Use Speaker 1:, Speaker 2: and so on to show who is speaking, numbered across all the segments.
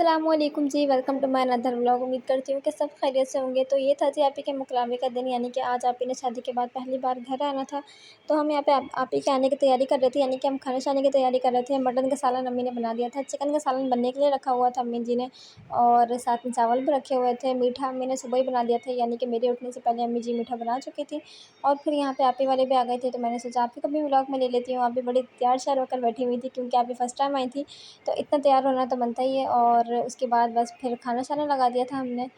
Speaker 1: अस्सलामुअलैकुम जी, welcome to my another vlog. उम्मीद करती हूँ कि सब खैरियत से होंगे। तो ये था जी आपी के मुकलावे का दिन, यानी कि आज आपी ने शादी के बाद पहली बार घर आना था। तो हम यहाँ पे आपी के आने की तैयारी कर रहे थे, यानी कि हम खाना शाने की तैयारी कर रहे थे। मटन का सालन अम्मी ने बना दिया था, चिकन का सालन बनने के लिए रखा हुआ था अम्मी जी ने, और साथ में चावल भी रखे हुए थे। मीठा अम्मी ने सुबह ही बना दिया था, यानी कि मेरे उठने से पहले अम्मी जी मीठा बना चुकी थी। और फिर यहाँ पे आपी वाले भी आ गए थे, तो मैंने सोचा आपी को भी व्लॉग में ले लेती हूँ। आप भी बड़ी तैयार श्यार होकर बैठी हुई थी, क्योंकि आपी फर्स्ट टाइम आई थी, तो इतना तैयार होना तो बनता ही है। और उसके बाद बस फिर खाना शाना लगा दिया था हमने।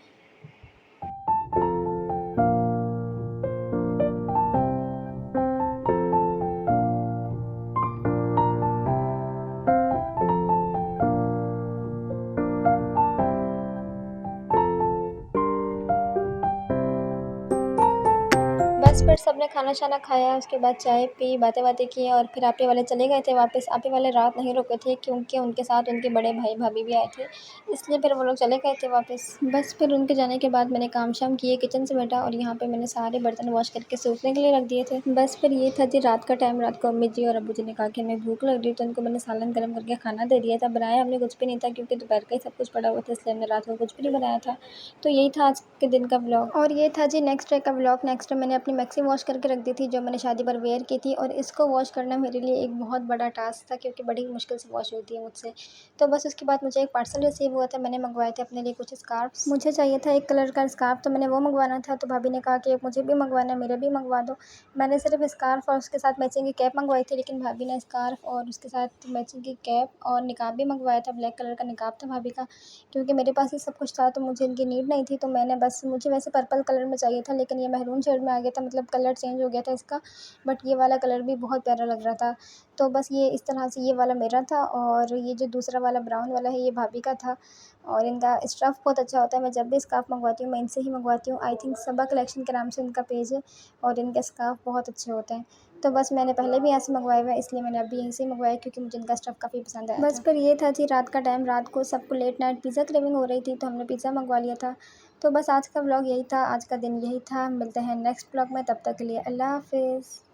Speaker 1: बस फिर सबने खाना शाना खाया, उसके बाद चाय पी, बातें की, और फिर आपी वाले चले गए थे वापस। आपी वाले रात नहीं रुके थे, क्योंकि उनके साथ उनके बड़े भाई भाभी भी आए थे, इसलिए फिर वो लोग चले गए थे वापस। बस फिर उनके जाने के बाद मैंने काम शाम किए, किचन से बैठा, और यहाँ पे मैंने सारे बर्तन वॉश करके सूखने के लिए रख दिए थे। बस फिर ये था जी रात का टाइम। रात को अम्मी जी और अब्बू जी ने कहा कि हमें भूख लग रही, तो उनको मैंने सालन गर्म करके खाना दे दिया था। बनाया हमने कुछ भी नहीं था, क्योंकि दोपहर का ही सब कुछ पड़ा हुआ था, इसलिए हमने रात को कुछ भी नहीं बनाया था। तो यही था आज के दिन का व्लॉग। और ये था जी नेक्स्ट डे का व्लॉग। नेक्स्ट डे मैंने अपनी मैक्सी वॉश करके रख दी थी, जो मैंने शादी पर वेयर की थी, और इसको वॉश करना मेरे लिए एक बहुत बड़ा टास्क था, क्योंकि बड़ी मुश्किल से वॉश होती है मुझसे। तो बस उसके बाद मुझे एक पार्सल रिसीव हुआ था। मैंने मंगवाए थे अपने लिए कुछ स्कार्फ्स। मुझे चाहिए था एक कलर का स्कार्फ, तो मैंने वो मंगवाना था। तो भाभी ने कहा कि मुझे भी मंगवाना है, मेरे भी मंगवा दो। मैंने सिर्फ स्कार्फ और उसके साथ मैचिंग की कैप मंगवाई थी, लेकिन भाभी ने स्कार्फ और उसके साथ मैचिंग की कैप और निकाब भी मंगवाया था। ब्लैक कलर का निकाब था भाभी का, क्योंकि मेरे पास ये सब कुछ था, तो मुझे इनकी नीड नहीं थी। तो मैंने बस, मुझे वैसे पर्पल कलर में चाहिए था, लेकिन ये मैरून शेड में आ गया था, मतलब कलर चेंज हो गया था इसका। बट ये वाला कलर भी बहुत प्यारा लग रहा था। तो बस ये इस तरह से ये वाला मेरा था, और ये जो दूसरा वाला ब्राउन वाला है ये भाभी का था। और इनका स्टफ़ बहुत अच्छा होता है। मैं जब भी स्कार्फ़ मंगवाती हूँ मैं इनसे ही मंगवाती हूँ। आई थिंक सबा कलेक्शन के नाम से इनका पेज है, और इनके स्कार्फ़ बहुत अच्छे होते हैं। तो बस मैंने पहले भी यहाँ से मंगवाए हुए हैं, इसलिए मैंने अभी यहीं से ही मंगवाया, क्योंकि मुझे इनका स्टफ़ काफ़ी पसंद आया था। बस फिर ये था जी रात का टाइम। रात को सबको लेट नाइट पिज़्ज़ा क्रेविंग हो रही थी, तो हमने पिज़्ज़ा मंगवा लिया था। तो बस आज का व्लॉग यही था, आज का दिन यही था। मिलते हैं नेक्स्ट व्लॉग में, तब तक के लिए अल्लाह हाफ़िज़।